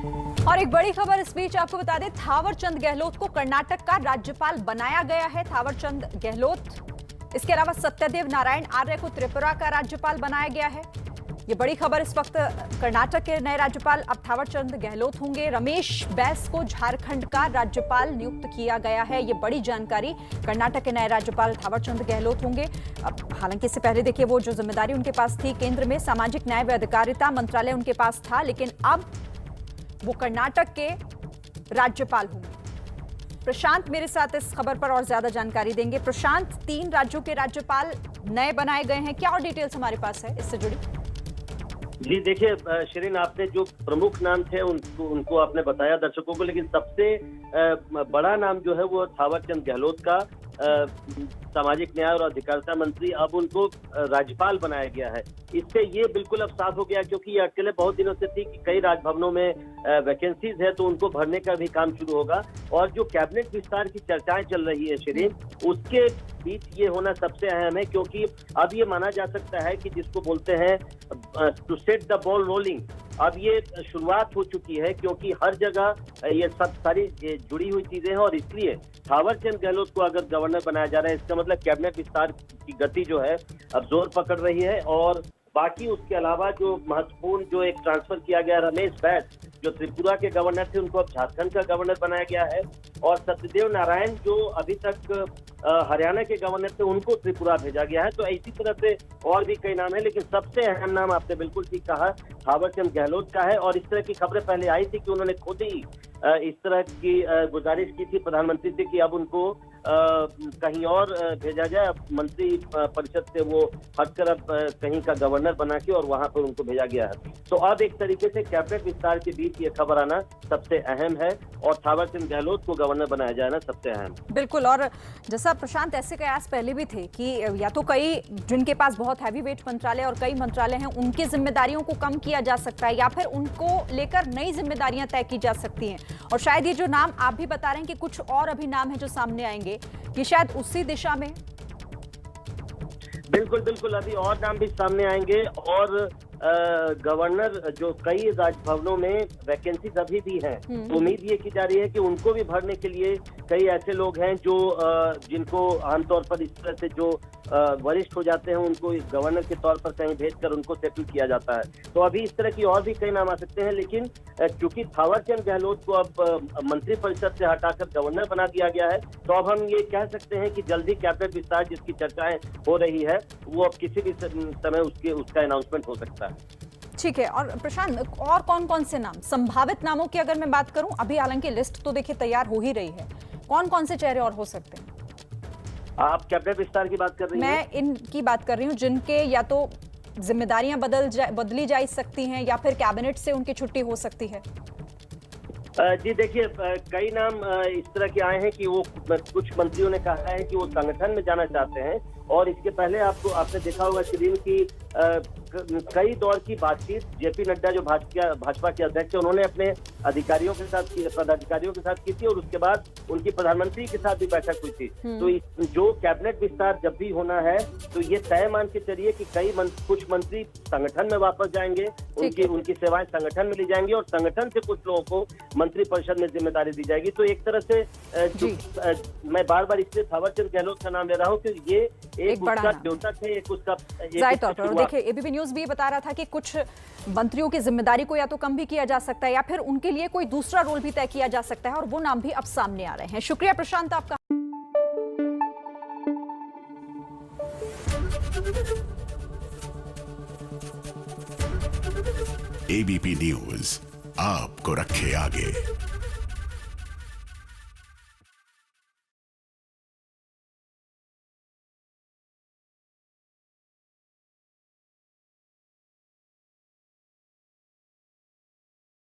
और एक बड़ी खबर इस बीच आपको बता दें, थावर चंद गहलोत को कर्नाटक का राज्यपाल बनाया गया है। थावर चंद गहलोत, इसके अलावा सत्यदेव नारायण आर्य को त्रिपुरा का राज्यपाल बनाया गया है। ये बड़ी खबर इस वक्त। कर्नाटक के नए राज्यपाल अब थावर चंद गहलोत होंगे। रमेश बैस को झारखंड का राज्यपाल नियुक्त किया गया है। ये बड़ी जानकारी। कर्नाटक के नए राज्यपाल थावर चंद गहलोत होंगे। अब हालांकि इससे पहले देखिए, वो जो जिम्मेदारी उनके पास थी, केंद्र में सामाजिक न्याय व अधिकारिता मंत्रालय उनके पास था, लेकिन अब वो कर्नाटक के राज्यपाल होंगे। प्रशांत मेरे साथ इस खबर पर और ज्यादा जानकारी देंगे। प्रशांत, 3 राज्यों के राज्यपाल नए बनाए गए हैं, क्या और डिटेल्स हमारे पास है इससे जुड़ी? जी देखिए शिरीन, आपने जो प्रमुख नाम थे उनको आपने बताया दर्शकों को, लेकिन सबसे बड़ा नाम जो है वो थावर चंद गहलोत का, सामाजिक न्याय और अधिकारिता मंत्री, अब उनको राज्यपाल बनाया गया है। इससे ये बिल्कुल अब साफ हो गया, क्योंकि ये अटकलें बहुत दिनों से थी कि कई राजभवनों में वैकेंसीज है तो उनको भरने का भी काम शुरू होगा। और जो कैबिनेट विस्तार की चर्चाएं चल रही है शिरीन, उसके बीच ये होना सबसे अहम है, क्योंकि अब ये माना जा सकता है कि जिसको बोलते हैं to set the ball rolling, अब ये शुरुआत हो चुकी है, क्योंकि हर जगह ये सब सारी जुड़ी हुई चीजें हैं। और इसलिए थावर चंद गहलोत को अगर गवर्नर बनाया जा रहा है, इसका मतलब कैबिनेट विस्तार की गति जो है अब जोर पकड़ रही है। और बाकी उसके अलावा जो महत्वपूर्ण जो एक ट्रांसफर किया गया, रमेश बैस जो त्रिपुरा के गवर्नर थे, उनको अब झारखंड का गवर्नर बनाया गया है। और सत्यदेव नारायण जो अभी तक हरियाणा के गवर्नर थे, उनको त्रिपुरा भेजा गया है। तो इसी तरह से और भी कई नाम है, लेकिन सबसे अहम नाम आपने बिल्कुल ठीक कहा, थावर चंद गहलोत का है। और इस तरह की खबरें पहले आई थी कि उन्होंने खुद ही इस तरह की गुजारिश की थी प्रधानमंत्री से कि अब उनको कहीं और भेजा जाए। अब मंत्री परिषद से वो हटकर अब कहीं का गवर्नर बना के और वहां पर उनको भेजा गया है। तो अब एक तरीके से कैबिनेट विस्तार के बीच ये खबर आना सबसे अहम है, और थावर चंद गहलोत को गवर्नर बनाया जाना सबसे अहम। बिल्कुल। और जैसा प्रशांत, ऐसे कयास पहले भी थे कि या तो कई जिनके पास बहुत हैवी वेट मंत्रालय और कई मंत्रालय हैं, उनकी जिम्मेदारियों को कम किया जा सकता है, या फिर उनको लेकर नई जिम्मेदारियां तय की जा सकती हैं। और शायद ये जो नाम आप भी बता रहे हैं कि कुछ और अभी नाम है जो सामने आएंगे, ये शायद उसी दिशा में। बिल्कुल बिल्कुल, अभी और नाम भी सामने आएंगे। और गवर्नर जो कई राजभवनों में वैकेंसीज अभी भी हैं, उम्मीद ये की जा रही है कि उनको भी भरने के लिए कई ऐसे लोग हैं जो जिनको आमतौर पर इस तरह से जो वरिष्ठ हो जाते हैं, उनको गवर्नर के तौर पर कहीं भेजकर उनको सेटल किया जाता है। तो अभी इस तरह की और भी कई नाम आ सकते हैं, लेकिन चूंकि थावर चंद गहलोत को अब मंत्री परिषद से हटाकर गवर्नर बना दिया गया है, तो अब हम ये कह सकते हैं कि जल्दी कैबिनेट विस्तार जिसकी चर्चाएं हो रही है, वो अब किसी भी समय उसका अनाउंसमेंट हो सकता है। ठीक है। और प्रशांत, और कौन कौन से नाम, संभावित नामों की अगर मैं बात करूं, अभी हालांकि लिस्ट तो देखिए तैयार हो ही रही है, कौन कौन से चेहरे और हो सकते हैं? आप कैबिनेट विस्तार की बात कर रही हैं? मैं इनकी बात कर रही हूँ जिनके या तो जिम्मेदारियां बदली जा सकती हैं, या फिर कैबिनेट से उनकी छुट्टी हो सकती है। जी देखिए, कई नाम इस तरह के आए हैं कि वो कुछ मंत्रियों ने कहा है कि वो संगठन में जाना चाहते हैं। और इसके पहले आपने देखा होगा शिरीन की कई दौर की बातचीत जेपी नड्डा जो भाजपा के अध्यक्ष है, उन्होंने अपने पदाधिकारियों के साथ की थी, और उसके बाद उनकी प्रधानमंत्री के साथ भी बैठक हुई थी। तो जो कैबिनेट विस्तार जब भी होना है, तो ये तय मान के चलिए कि कुछ मंत्री संगठन में वापस जाएंगे, उनकी सेवाएं संगठन में ली जाएंगी, और संगठन से कुछ लोगों को मंत्री परिषद में जिम्मेदारी दी जाएगी। तो एक तरह से मैं बार बार इसलिए थावर चंद गहलोत का नाम ले रहा हूँ कि ये एक उसका द्योतक है, एक उसका देखिए, एबीपी न्यूज भी बता रहा था कि कुछ मंत्रियों की जिम्मेदारी को या तो कम भी किया जा सकता है, या फिर उनके लिए कोई दूसरा रोल भी तय किया जा सकता है, और वो नाम भी अब सामने आ रहे हैं। शुक्रिया प्रशांत आपका। एबीपी न्यूज आपको रखे आगे।